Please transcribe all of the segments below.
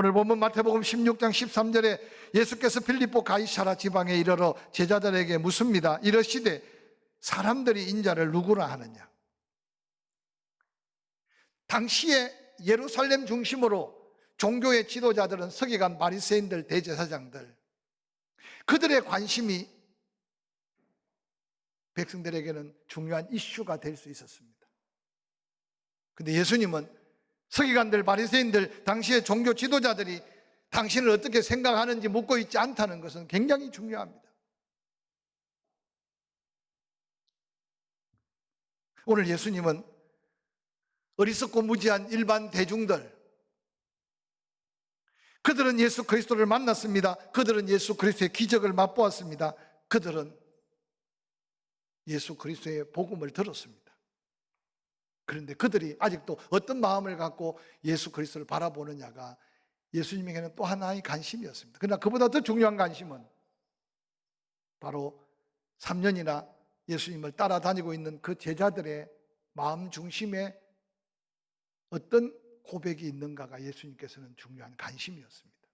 오늘 본문 마태복음 16장 13절에 예수께서 빌립보 가이사라 지방에 이르러 제자들에게 묻습니다. 이르시되 사람들이 인자를 누구라 하느냐. 당시에 예루살렘 중심으로 종교의 지도자들은 서기관, 바리새인들, 대제사장들, 그들의 관심이 백성들에게는 중요한 이슈가 될 수 있었습니다. 그런데 예수님은 서기관들, 바리새인들, 당시의 종교 지도자들이 당신을 어떻게 생각하는지 묻고 있지 않다는 것은 굉장히 중요합니다. 오늘 예수님은 어리석고 무지한 일반 대중들, 그들은 예수 그리스도를 만났습니다. 그들은 예수 그리스도의 기적을 맛보았습니다. 그들은 예수 그리스도의 복음을 들었습니다. 그런데 그들이 아직도 어떤 마음을 갖고 예수 그리스도를 바라보느냐가 예수님에게는 또 하나의 관심이었습니다. 그러나 그보다 더 중요한 관심은 바로 3년이나 예수님을 따라다니고 있는 그 제자들의 마음 중심에 어떤 고백이 있는가가 예수님께서는 중요한 관심이었습니다.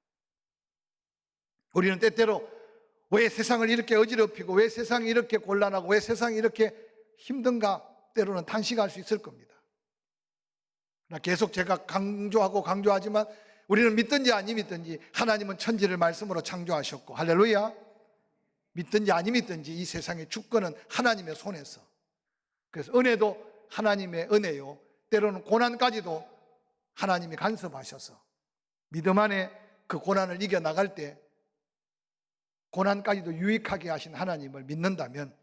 우리는 때때로 왜 세상을 이렇게 어지럽히고 왜 세상이 이렇게 곤란하고 왜 세상이 이렇게 힘든가 때로는 탄식할 수 있을 겁니다. 그러나 계속 제가 강조하지만 우리는 믿든지 아니 믿든지 하나님은 천지를 말씀으로 창조하셨고, 할렐루야, 믿든지 아니 믿든지 이 세상의 주권은 하나님의 손에서, 그래서 은혜도 하나님의 은혜요, 때로는 고난까지도 하나님이 간섭하셔서 믿음 안에 그 고난을 이겨나갈 때 고난까지도 유익하게 하신 하나님을 믿는다면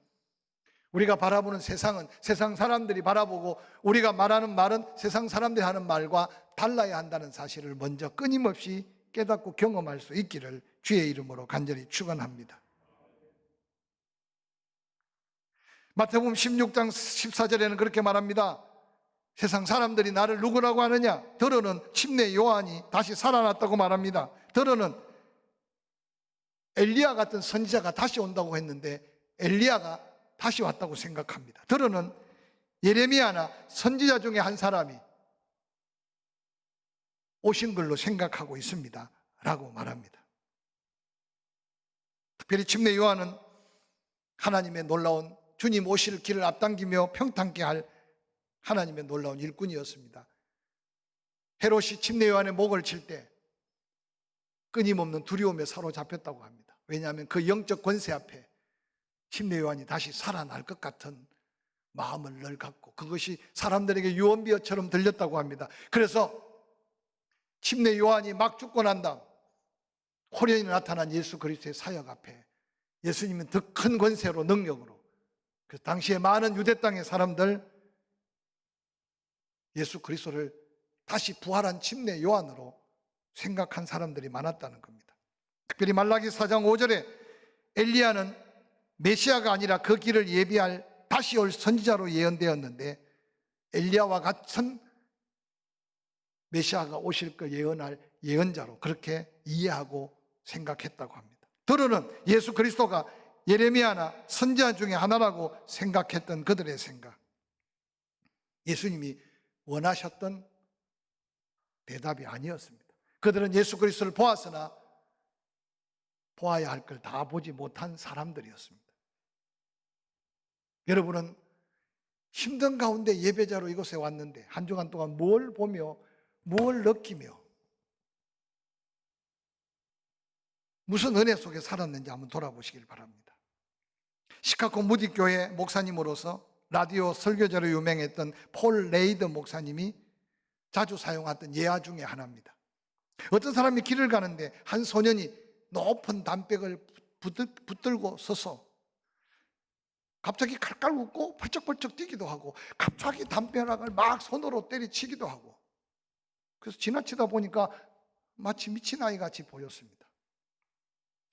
우리가 바라보는 세상은 세상 사람들이 바라보고 우리가 말하는 말은 세상 사람들이 하는 말과 달라야 한다는 사실을 먼저 끊임없이 깨닫고 경험할 수 있기를 주의 이름으로 간절히 축원합니다. 마태복음 16장 14절에는 그렇게 말합니다. 세상 사람들이 나를 누구라고 하느냐? 더러는 침례 요한이 다시 살아났다고 말합니다. 더러는 엘리야 같은 선지자가 다시 온다고 했는데 엘리야가 다시 왔다고 생각합니다. 더러는 예레미야나 선지자 중에 한 사람이 오신 걸로 생각하고 있습니다 라고 말합니다. 특별히 침례 요한은 하나님의 놀라운 주님 오실 길을 앞당기며 평탄케 할 하나님의 놀라운 일꾼이었습니다. 헤롯이 침례 요한의 목을 칠 때 끊임없는 두려움에 사로잡혔다고 합니다. 왜냐하면 그 영적 권세 앞에 침례 요한이 다시 살아날 것 같은 마음을 늘 갖고 그것이 사람들에게 유언비어처럼 들렸다고 합니다. 그래서 침례 요한이 막 죽고 난 다음 호련히 나타난 예수 그리스도의 사역 앞에 예수님은 더 큰 권세로 능력으로 그 당시에 많은 유대 땅의 사람들 예수 그리스도를 다시 부활한 침례 요한으로 생각한 사람들이 많았다는 겁니다. 특별히 말라기 4장 5절에 엘리야는 메시아가 아니라 그 길을 예비할 다시 올 선지자로 예언되었는데 엘리야와 같은 메시아가 오실 걸 예언할 예언자로 그렇게 이해하고 생각했다고 합니다. 더러는 예수 그리스도가 예레미야나 선지자 중에 하나라고 생각했던 그들의 생각, 예수님이 원하셨던 대답이 아니었습니다. 그들은 예수 그리스도를 보았으나 보아야 할 걸 다 보지 못한 사람들이었습니다. 여러분은 힘든 가운데 예배자로 이곳에 왔는데 한 주간 동안 뭘 보며 뭘 느끼며 무슨 은혜 속에 살았는지 한번 돌아보시길 바랍니다. 시카고 무디 교회 목사님으로서 라디오 설교자로 유명했던 폴 레이더 목사님이 자주 사용하던 예화 중에 하나입니다. 어떤 사람이 길을 가는데 한 소년이 높은 담백을 붙들고 서서 갑자기 칼칼 웃고 펄쩍펄쩍 뛰기도 하고 갑자기 담벼락을 막 손으로 때리치기도 하고, 그래서 지나치다 보니까 마치 미친 아이 같이 보였습니다.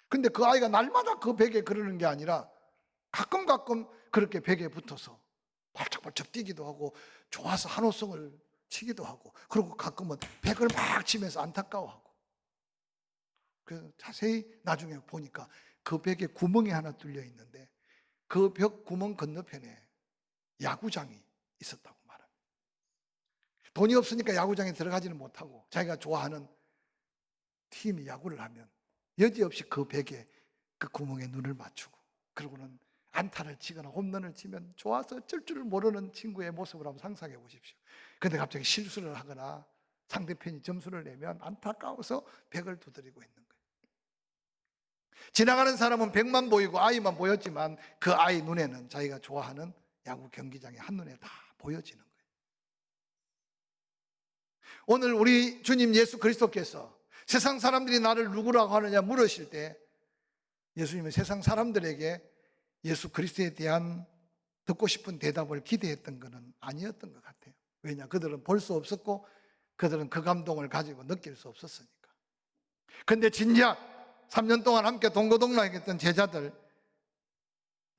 근데 그 아이가 날마다 그 벽에 그러는 게 아니라 가끔 그렇게 벽에 붙어서 펄쩍펄쩍 뛰기도 하고 좋아서 한호성을 치기도 하고, 그리고 가끔은 벽을 막 치면서 안타까워하고, 그래서 자세히 나중에 보니까 그 벽에 구멍이 하나 뚫려 있는데 그 벽 구멍 건너편에 야구장이 있었다고 말합니다. 돈이 없으니까 야구장에 들어가지는 못하고 자기가 좋아하는 팀이 야구를 하면 여지없이 그 벽에 그 구멍에 눈을 맞추고 그러고는 안타를 치거나 홈런을 치면 좋아서 어쩔 줄 모르는 친구의 모습을 한번 상상해 보십시오. 근데 갑자기 실수를 하거나 상대편이 점수를 내면 안타까워서 벽을 두드리고 있는 거예요. 지나가는 사람은 벽만 보이고 아이만 보였지만 그 아이 눈에는 자기가 좋아하는 야구 경기장이 한눈에 다 보여지는 거예요. 오늘 우리 주님 예수 그리스도께서 세상 사람들이 나를 누구라고 하느냐 물으실 때 예수님은 세상 사람들에게 예수 그리스도에 대한 듣고 싶은 대답을 기대했던 것은 아니었던 것 같아요. 왜냐? 그들은 볼 수 없었고 그들은 그 감동을 가지고 느낄 수 없었으니까. 근데 진작 3년 동안 함께 동고동락했던 제자들,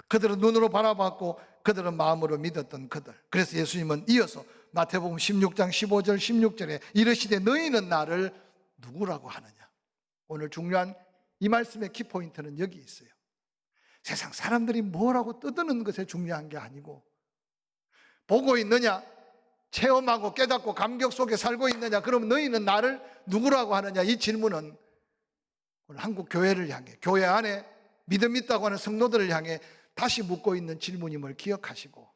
그들은 눈으로 바라봤고 그들은 마음으로 믿었던 그들. 그래서 예수님은 이어서 마태복음 16장 15절 16절에 이르시되 너희는 나를 누구라고 하느냐. 오늘 중요한 이 말씀의 키포인트는 여기 있어요. 세상 사람들이 뭐라고 떠드는 것에 중요한 게 아니고 보고 있느냐, 체험하고 깨닫고 감격 속에 살고 있느냐, 그럼 너희는 나를 누구라고 하느냐. 이 질문은 오늘 한국 교회를 향해, 교회 안에 믿음 있다고 하는 성도들을 향해 다시 묻고 있는 질문임을 기억하시고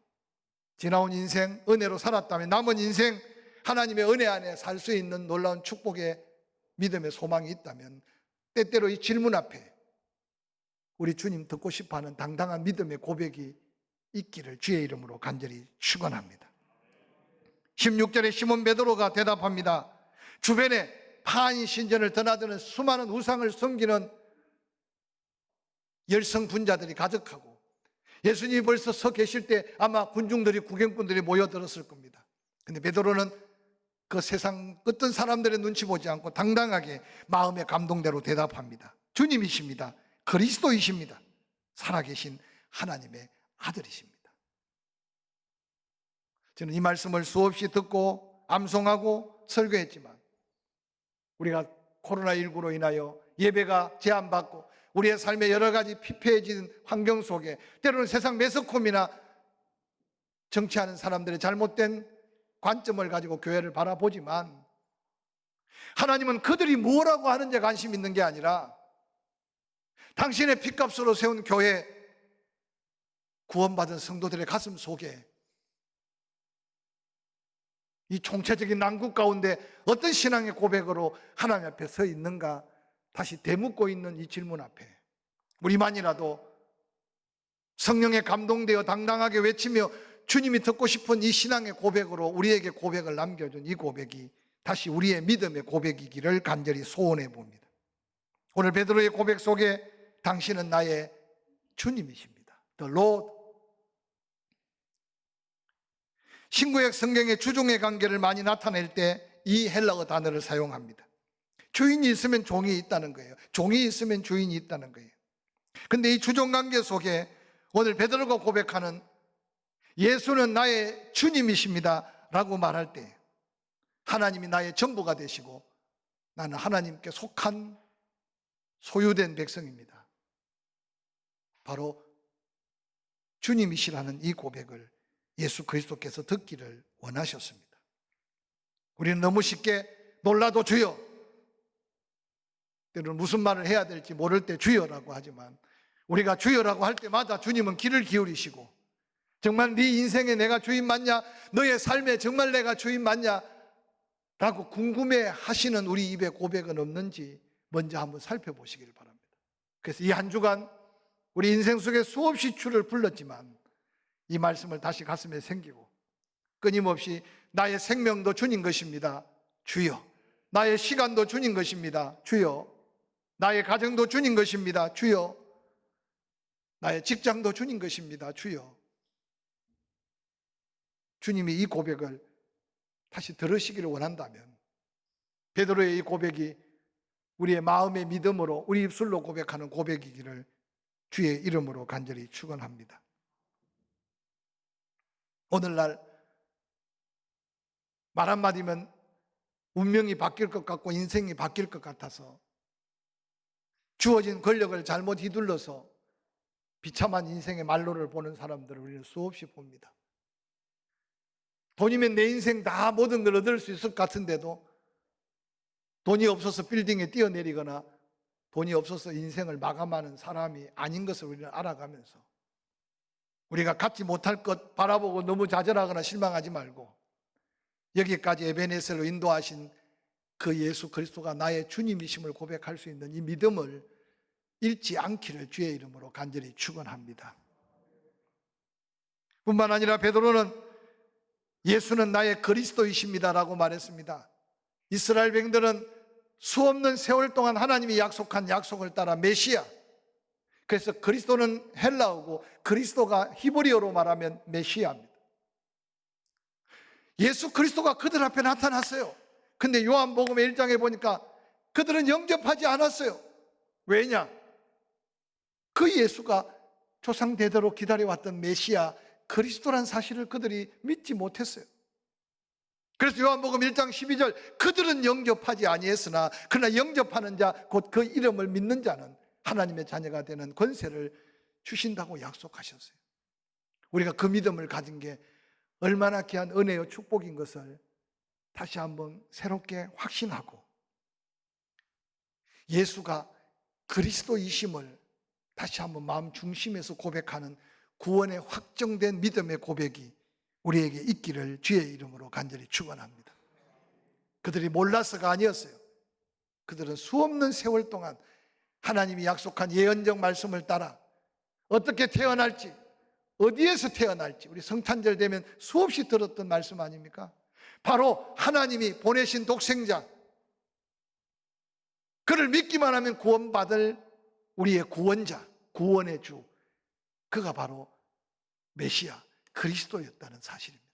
지나온 인생 은혜로 살았다면 남은 인생 하나님의 은혜 안에 살 수 있는 놀라운 축복의 믿음의 소망이 있다면 때때로 이 질문 앞에 우리 주님 듣고 싶어하는 당당한 믿음의 고백이 있기를 주의 이름으로 간절히 축원합니다. 16절에 시몬 베드로가 대답합니다. 주변에 파인 신전을 드나드는 수많은 우상을 섬기는 열성분자들이 가득하고 예수님이 벌써 서 계실 때 아마 군중들이 구경꾼들이 모여들었을 겁니다. 근데 베드로는 그 세상 어떤 사람들의 눈치 보지 않고 당당하게 마음의 감동대로 대답합니다. 주님이십니다. 그리스도이십니다. 살아계신 하나님의 아들이십니다. 저는 이 말씀을 수없이 듣고 암송하고 설교했지만 우리가 코로나19로 인하여 예배가 제한받고 우리의 삶의 여러 가지 피폐해진 환경 속에 때로는 세상 매스컴이나 정치하는 사람들의 잘못된 관점을 가지고 교회를 바라보지만 하나님은 그들이 뭐라고 하는지 관심 있는 게 아니라 당신의 핏값으로 세운 교회, 구원받은 성도들의 가슴 속에 이 총체적인 난국 가운데 어떤 신앙의 고백으로 하나님 앞에 서 있는가 다시 되묻고 있는 이 질문 앞에 우리만이라도 성령에 감동되어 당당하게 외치며 주님이 듣고 싶은 이 신앙의 고백으로 우리에게 고백을 남겨준 이 고백이 다시 우리의 믿음의 고백이기를 간절히 소원해 봅니다. 오늘 베드로의 고백 속에 당신은 나의 주님이십니다. The Lord. 신구약 성경의 주종의 관계를 많이 나타낼 때 이 헬라어 단어를 사용합니다. 주인이 있으면 종이 있다는 거예요. 종이 있으면 주인이 있다는 거예요. 근데 이 주종 관계 속에 오늘 베드로가 고백하는 예수는 나의 주님이십니다 라고 말할 때 하나님이 나의 전부가 되시고 나는 하나님께 속한 소유된 백성입니다. 바로 주님이시라는 이 고백을 예수 그리스도께서 듣기를 원하셨습니다. 우리는 너무 쉽게 놀라도 주여, 때로는 무슨 말을 해야 될지 모를 때 주여라고 하지만 우리가 주여라고 할 때마다 주님은 귀를 기울이시고 정말 네 인생에 내가 주인 맞냐? 너의 삶에 정말 내가 주인 맞냐? 라고 궁금해 하시는 우리 입에 고백은 없는지 먼저 한번 살펴보시길 바랍니다. 그래서 이 한 주간 우리 인생 속에 수없이 주를 불렀지만 이 말씀을 다시 가슴에 새기고 끊임없이 나의 생명도 주님 것입니다. 주여. 나의 시간도 주님 것입니다. 주여. 나의 가정도 주님 것입니다. 주여. 나의 직장도 주님 것입니다. 주여. 주님이 이 고백을 다시 들으시기를 원한다면 베드로의 이 고백이 우리의 마음의 믿음으로 우리 입술로 고백하는 고백이기를 주의 이름으로 간절히 축원합니다. 오늘날 말 한마디면 운명이 바뀔 것 같고 인생이 바뀔 것 같아서 주어진 권력을 잘못 휘둘러서 비참한 인생의 말로를 보는 사람들을 우리는 수없이 봅니다. 돈이면 내 인생 다 모든 걸 얻을 수 있을 것 같은데도 돈이 없어서 빌딩에 뛰어내리거나 돈이 없어서 인생을 마감하는 사람이 아닌 것을 우리는 알아가면서 우리가 갖지 못할 것 바라보고 너무 좌절하거나 실망하지 말고 여기까지 에베네셀로 인도하신 그 예수 그리스도가 나의 주님이심을 고백할 수 있는 이 믿음을 잃지 않기를 주의 이름으로 간절히 축원합니다. 뿐만 아니라 베드로는 예수는 나의 그리스도이십니다라고 말했습니다. 이스라엘 백성들은 수없는 세월 동안 하나님이 약속한 약속을 따라 메시아, 그래서 그리스도는 헬라어고 그리스도가 히브리어로 말하면 메시아입니다. 예수 그리스도가 그들 앞에 나타났어요. 근데 요한복음 1장에 보니까 그들은 영접하지 않았어요. 왜냐? 그 예수가 조상 대대로 기다려왔던 메시아 그리스도란 사실을 그들이 믿지 못했어요. 그래서 요한복음 1장 12절 그들은 영접하지 아니했으나 그러나 영접하는 자 곧 그 이름을 믿는 자는 하나님의 자녀가 되는 권세를 주신다고 약속하셨어요. 우리가 그 믿음을 가진 게 얼마나 귀한 은혜요 축복인 것을 다시 한번 새롭게 확신하고 예수가 그리스도이심을 다시 한번 마음 중심에서 고백하는 구원의 확정된 믿음의 고백이 우리에게 있기를 주의 이름으로 간절히 축원합니다. 그들이 몰라서가 아니었어요. 그들은 수없는 세월 동안 하나님이 약속한 예언적 말씀을 따라 어떻게 태어날지, 어디에서 태어날지 우리 성탄절 되면 수없이 들었던 말씀 아닙니까? 바로 하나님이 보내신 독생자, 그를 믿기만 하면 구원받을 우리의 구원자, 구원의 주, 그가 바로 메시아 그리스도였다는 사실입니다.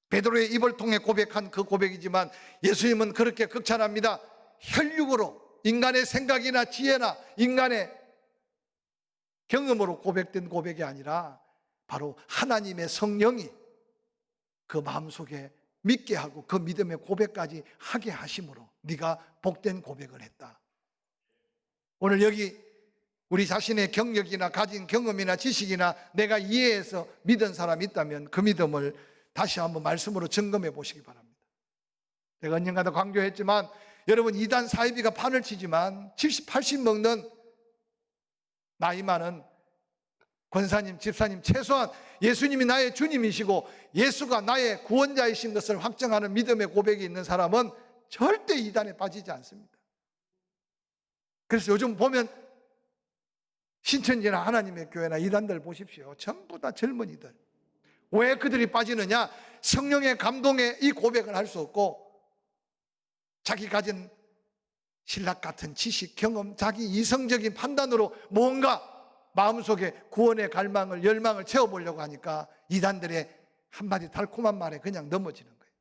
베드로의 입을 통해 고백한 그 고백이지만 예수님은 그렇게 극찬합니다. 혈육으로 인간의 생각이나 지혜나 인간의 경험으로 고백된 고백이 아니라 바로 하나님의 성령이 그 마음속에 믿게 하고 그 믿음의 고백까지 하게 하심으로 네가 복된 고백을 했다. 오늘 여기 우리 자신의 경력이나 가진 경험이나 지식이나 내가 이해해서 믿은 사람이 있다면 그 믿음을 다시 한번 말씀으로 점검해 보시기 바랍니다. 제가 언젠가도 강조했지만 여러분 이단 사이비가 판을 치지만 70, 80 먹는 나이 많은 권사님, 집사님 최소한 예수님이 나의 주님이시고 예수가 나의 구원자이신 것을 확정하는 믿음의 고백이 있는 사람은 절대 이단에 빠지지 않습니다. 그래서 요즘 보면 신천지나 하나님의 교회나 이단들 보십시오. 전부 다 젊은이들. 왜 그들이 빠지느냐? 성령의 감동에 이 고백을 할 수 없고 자기 가진 신락 같은 지식, 경험, 자기 이성적인 판단으로 뭔가 마음속에 구원의 갈망을, 열망을 채워보려고 하니까 이단들의 한마디 달콤한 말에 그냥 넘어지는 거예요.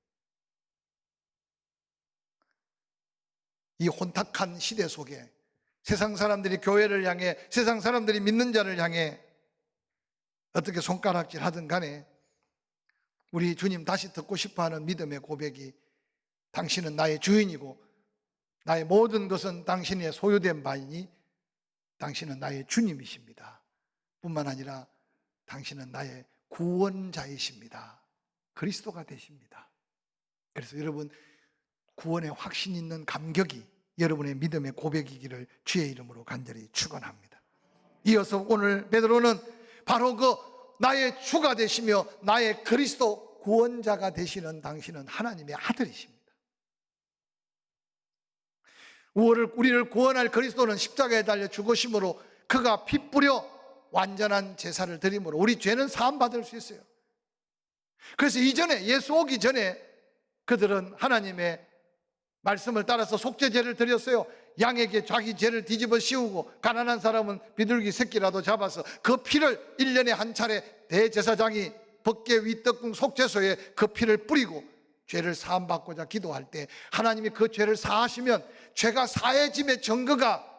이 혼탁한 시대 속에 세상 사람들이 교회를 향해, 세상 사람들이 믿는 자를 향해 어떻게 손가락질 하든 간에 우리 주님 다시 듣고 싶어하는 믿음의 고백이 당신은 나의 주인이고 나의 모든 것은 당신의 소유된 바이니 당신은 나의 주님이십니다. 뿐만 아니라 당신은 나의 구원자이십니다. 그리스도가 되십니다. 그래서 여러분 구원의 확신 있는 감격이 여러분의 믿음의 고백이기를 주의 이름으로 간절히 축원합니다. 이어서 오늘 베드로는 바로 그 나의 주가 되시며 나의 그리스도 구원자가 되시는 당신은 하나님의 아들이십니다. 우리를 구원할 그리스도는 십자가에 달려 죽으심으로 그가 피 뿌려 완전한 제사를 드림으로 우리 죄는 사함받을 수 있어요. 그래서 이전에 예수 오기 전에 그들은 하나님의 말씀을 따라서 속죄제를 드렸어요. 양에게 자기 죄를 뒤집어 씌우고 가난한 사람은 비둘기 새끼라도 잡아서 그 피를 1년에 한 차례 대제사장이 법궤 윗떡궁 속죄소에 그 피를 뿌리고 죄를 사함받고자 기도할 때 하나님이 그 죄를 사하시면 죄가 사해짐의 증거가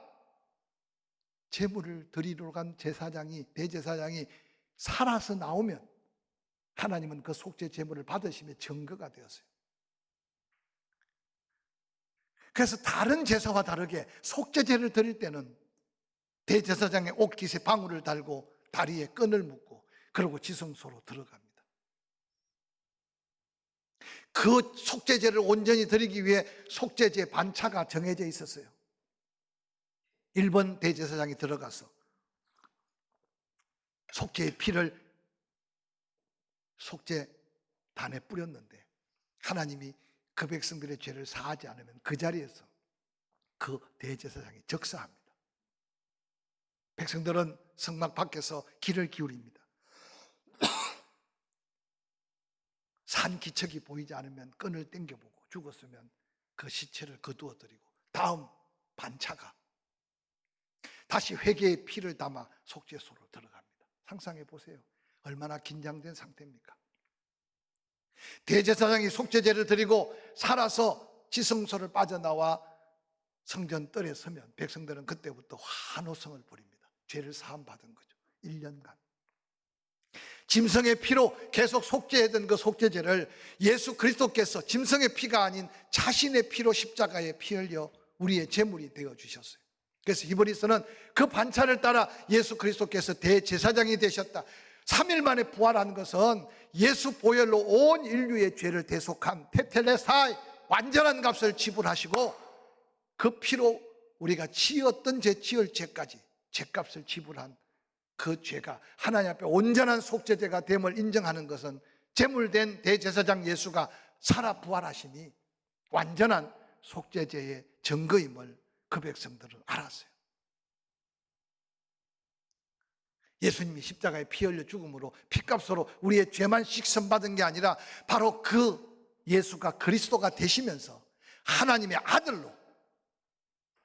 제물을 드리러 간 제사장이, 대제사장이 살아서 나오면 하나님은 그 속죄 제물을 받으심의 증거가 되었어요. 그래서 다른 제사와 다르게 속죄제를 드릴 때는 대제사장의 옷깃에 방울을 달고 다리에 끈을 묶고 그리고 지성소로 들어갑니다. 그 속죄제를 온전히 드리기 위해 속죄제 반차가 정해져 있었어요. 1번 대제사장이 들어가서 속죄의 피를 속죄단에 뿌렸는데 하나님이 그 백성들의 죄를 사하지 않으면 그 자리에서 그 대제사장이 즉사합니다. 백성들은 성막 밖에서 귀를 기울입니다. 산 기척이 보이지 않으면 끈을 당겨보고 죽었으면 그 시체를 거두어 드리고 다음 반차가 다시 회개의 피를 담아 속죄소로 들어갑니다. 상상해 보세요. 얼마나 긴장된 상태입니까? 대제사장이 속죄제를 드리고 살아서 지성소를 빠져나와 성전 뜰에 서면 백성들은 그때부터 환호성을 부립니다. 죄를 사함 받은 거죠. 1년간 짐승의 피로 계속 속죄하던 그 속죄제를 예수 그리스도께서 짐승의 피가 아닌 자신의 피로 십자가에 피 흘려 우리의 제물이 되어 주셨어요. 그래서 히브리서는 그 반차를 따라 예수 그리스도께서 대제사장이 되셨다. 3일 만에 부활한 것은 예수 보혈로 온 인류의 죄를 대속한 테텔레사이 완전한 값을 지불하시고 그 피로 우리가 지었던 죄 지을 죄까지 죄값을 지불한 그 죄가 하나님 앞에 온전한 속죄제가 됨을 인정하는 것은 제물된 대제사장 예수가 살아 부활하시니 완전한 속죄제의 증거임을 그 백성들은 알았어요. 예수님이 십자가에 피 흘려 죽음으로 피값으로 우리의 죄만 식선받은 게 아니라 바로 그 예수가 그리스도가 되시면서 하나님의 아들로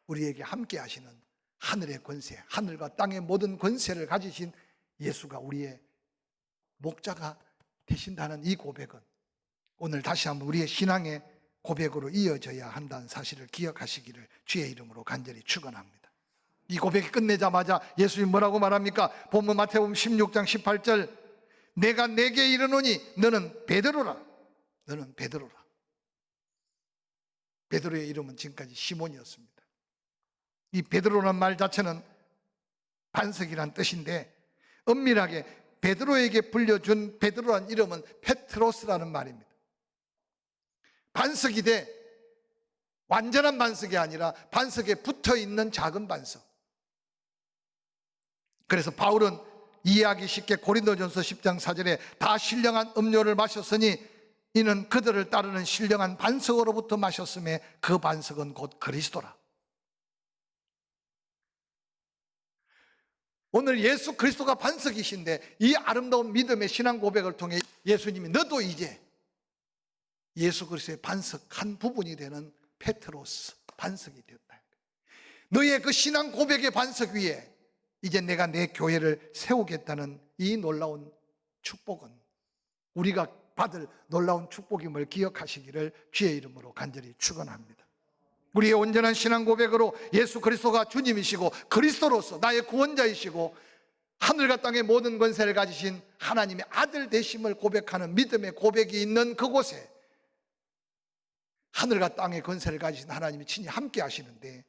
우리에게 함께 하시는 하늘의 권세, 하늘과 땅의 모든 권세를 가지신 예수가 우리의 목자가 되신다는 이 고백은 오늘 다시 한번 우리의 신앙의 고백으로 이어져야 한다는 사실을 기억하시기를 주의 이름으로 간절히 축원합니다. 이 고백이 끝내자마자 예수님 뭐라고 말합니까? 본문 마태복음 16장 18절 내가 내게 이르노니 너는 베드로라. 너는 베드로라. 베드로의 이름은 지금까지 시몬이었습니다. 이 베드로라는 말 자체는 반석이란 뜻인데 엄밀하게 베드로에게 불려준 베드로란 이름은 페트로스라는 말입니다. 반석이 돼 완전한 반석이 아니라 반석에 붙어있는 작은 반석. 그래서 바울은 이해하기 쉽게 고린도전서 10장 4절에 다 신령한 음료를 마셨으니 이는 그들을 따르는 신령한 반석으로부터 마셨음에 그 반석은 곧 그리스도라. 오늘 예수 그리스도가 반석이신데 이 아름다운 믿음의 신앙 고백을 통해 예수님이 너도 이제 예수 그리스도의 반석 한 부분이 되는 페트로스 반석이 되었다. 너의 그 신앙 고백의 반석 위에 이제 내가 내 교회를 세우겠다는 이 놀라운 축복은 우리가 받을 놀라운 축복임을 기억하시기를 주의 이름으로 간절히 축원합니다. 우리의 온전한 신앙 고백으로 예수 그리스도가 주님이시고 그리스도로서 나의 구원자이시고 하늘과 땅의 모든 권세를 가지신 하나님의 아들 되심을 고백하는 믿음의 고백이 있는 그곳에 하늘과 땅의 권세를 가지신 하나님이 친히 함께 하시는데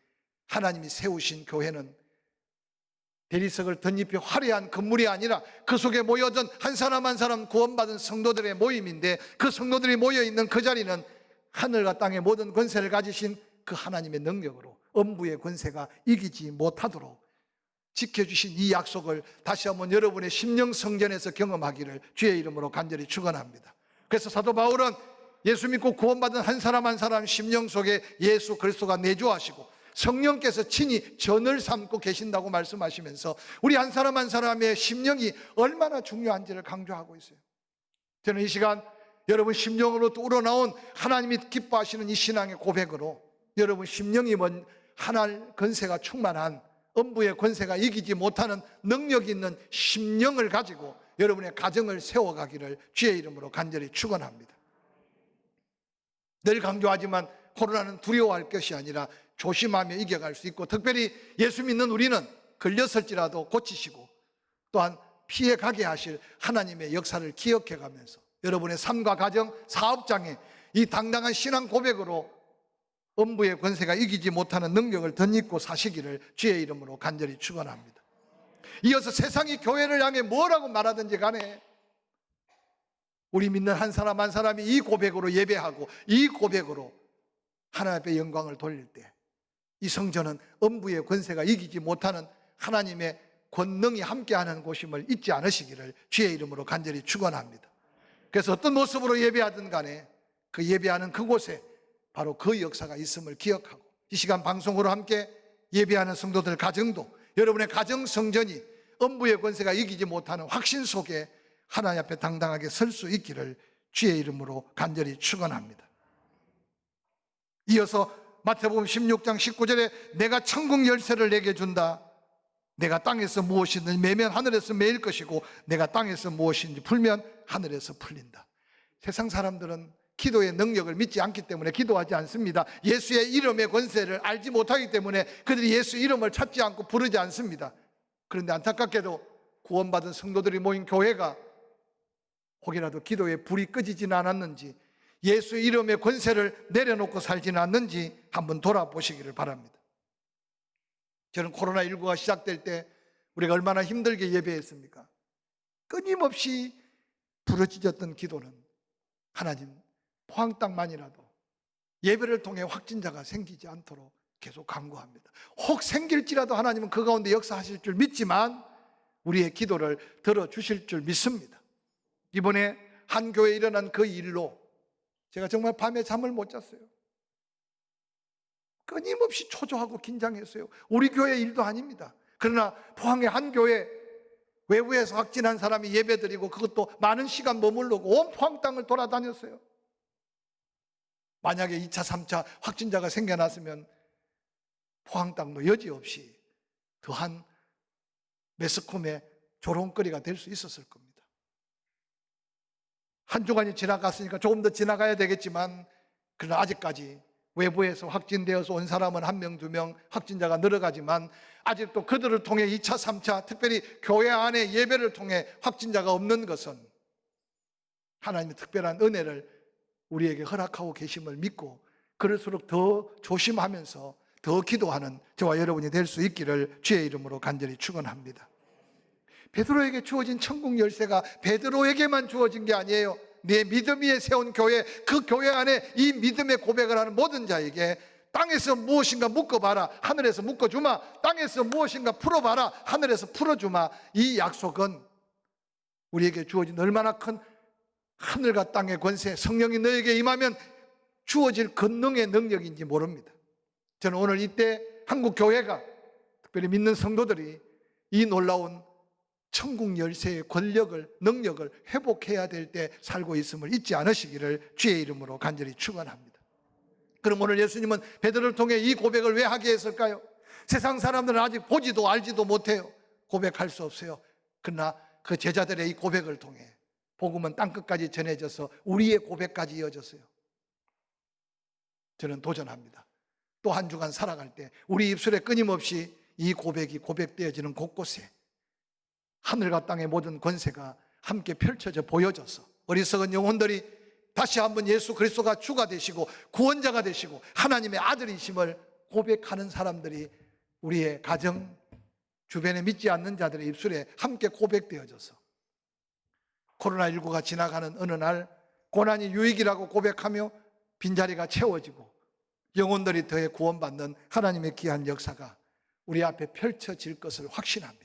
하나님이 세우신 교회는 대리석을 덧입혀 화려한 건물이 아니라 그 속에 모여든 한 사람 한 사람 구원받은 성도들의 모임인데 그 성도들이 모여있는 그 자리는 하늘과 땅의 모든 권세를 가지신 그 하나님의 능력으로 음부의 권세가 이기지 못하도록 지켜주신 이 약속을 다시 한번 여러분의 심령 성전에서 경험하기를 주의 이름으로 간절히 축원합니다. 그래서 사도 바울은 예수 믿고 구원받은 한 사람 한 사람 심령 속에 예수 그리스도가 내주하시고 성령께서 친히 전을 삼고 계신다고 말씀하시면서 우리 한 사람 한 사람의 심령이 얼마나 중요한지를 강조하고 있어요. 저는 이 시간 여러분 심령으로 우러나온 하나님이 기뻐하시는 이 신앙의 고백으로 여러분 심령이 뭔 하나님 권세가 충만한 음부의 권세가 이기지 못하는 능력 있는 심령을 가지고 여러분의 가정을 세워가기를 주의 이름으로 간절히 축원합니다. 늘 강조하지만 코로나는 두려워할 것이 아니라 조심하며 이겨갈 수 있고 특별히 예수 믿는 우리는 걸렸을지라도 고치시고 또한 피해가게 하실 하나님의 역사를 기억해가면서 여러분의 삶과 가정, 사업장에 이 당당한 신앙 고백으로 음부의 권세가 이기지 못하는 능력을 덧입고 사시기를 주의 이름으로 간절히 축원합니다. 이어서 세상이 교회를 향해 뭐라고 말하든지 간에 우리 믿는 한 사람 한 사람이 이 고백으로 예배하고 이 고백으로 하나님 앞에 영광을 돌릴 때 이 성전은 음부의 권세가 이기지 못하는 하나님의 권능이 함께하는 곳임을 잊지 않으시기를 주의 이름으로 간절히 축원합니다. 그래서 어떤 모습으로 예배하든 간에 그 예배하는 그곳에 바로 그 역사가 있음을 기억하고 이 시간 방송으로 함께 예배하는 성도들 가정도 여러분의 가정 성전이 음부의 권세가 이기지 못하는 확신 속에 하나님 앞에 당당하게 설 수 있기를 주의 이름으로 간절히 축원합니다. 이어서 마태복음 16장 19절에 내가 천국 열쇠를 내게 준다. 내가 땅에서 무엇이든지 매면 하늘에서 매일 것이고 내가 땅에서 무엇인지 풀면 하늘에서 풀린다. 세상 사람들은 기도의 능력을 믿지 않기 때문에 기도하지 않습니다. 예수의 이름의 권세를 알지 못하기 때문에 그들이 예수 이름을 찾지 않고 부르지 않습니다. 그런데 안타깝게도 구원받은 성도들이 모인 교회가 혹이라도 기도에 불이 꺼지지는 않았는지 예수 이름의 권세를 내려놓고 살지는 않는지 한번 돌아보시기를 바랍니다. 저는 코로나19가 시작될 때 우리가 얼마나 힘들게 예배했습니까? 끊임없이 부르짖었던 기도는 하나님 포항 땅만이라도 예배를 통해 확진자가 생기지 않도록 계속 간구합니다. 혹 생길지라도 하나님은 그 가운데 역사하실 줄 믿지만 우리의 기도를 들어주실 줄 믿습니다. 이번에 한 교회에 일어난 그 일로 제가 정말 밤에 잠을 못 잤어요. 끊임없이 초조하고 긴장했어요. 우리 교회 일도 아닙니다. 그러나 포항의 한 교회 외부에서 확진한 사람이 예배드리고 그것도 많은 시간 머무르고 온 포항 땅을 돌아다녔어요. 만약에 2차, 3차 확진자가 생겨났으면 포항 땅도 여지없이 더한 매스컴의 조롱거리가 될 수 있었을 겁니다. 한 주간이 지나갔으니까 조금 더 지나가야 되겠지만 그러나 아직까지 외부에서 확진되어서 온 사람은 1명, 2명 확진자가 늘어가지만 아직도 그들을 통해 2차, 3차 특별히 교회 안에 예배를 통해 확진자가 없는 것은 하나님의 특별한 은혜를 우리에게 허락하고 계심을 믿고 그럴수록 더 조심하면서 더 기도하는 저와 여러분이 될 수 있기를 주의 이름으로 간절히 축원합니다. 베드로에게 주어진 천국 열쇠가 베드로에게만 주어진 게 아니에요. 내 믿음 위에 세운 교회, 그 교회 안에 이 믿음의 고백을 하는 모든 자에게 땅에서 무엇인가 묶어봐라, 하늘에서 묶어주마. 땅에서 무엇인가 풀어봐라, 하늘에서 풀어주마. 이 약속은 우리에게 주어진 얼마나 큰 하늘과 땅의 권세, 성령이 너에게 임하면 주어질 권능의 능력인지 모릅니다. 저는 오늘 이때 한국 교회가 특별히 믿는 성도들이 이 놀라운 천국 열쇠의 권력을, 능력을 회복해야 될 때 살고 있음을 잊지 않으시기를 주의 이름으로 간절히 축원합니다. 그럼 오늘 예수님은 베드로를 통해 이 고백을 왜 하게 했을까요? 세상 사람들은 아직 보지도 알지도 못해요. 고백할 수 없어요. 그러나 그 제자들의 이 고백을 통해 복음은 땅끝까지 전해져서 우리의 고백까지 이어졌어요. 저는 도전합니다. 또 한 주간 살아갈 때 우리 입술에 끊임없이 이 고백이 고백되어지는 곳곳에 하늘과 땅의 모든 권세가 함께 펼쳐져 보여져서 어리석은 영혼들이 다시 한번 예수 그리스도가 주가 되시고 구원자가 되시고 하나님의 아들이심을 고백하는 사람들이 우리의 가정, 주변에 믿지 않는 자들의 입술에 함께 고백되어져서 코로나19가 지나가는 어느 날 고난이 유익이라고 고백하며 빈자리가 채워지고 영혼들이 더해 구원받는 하나님의 귀한 역사가 우리 앞에 펼쳐질 것을 확신합니다.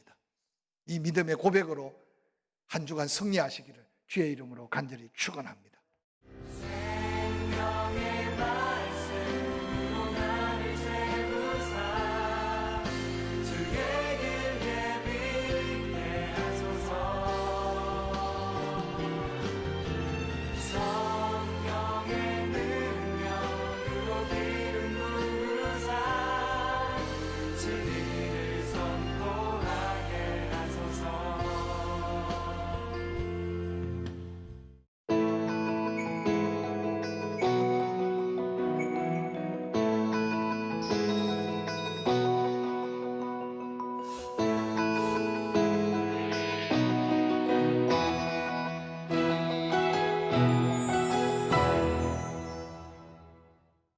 이 믿음의 고백으로 한 주간 승리하시기를 주의 이름으로 간절히 축원합니다.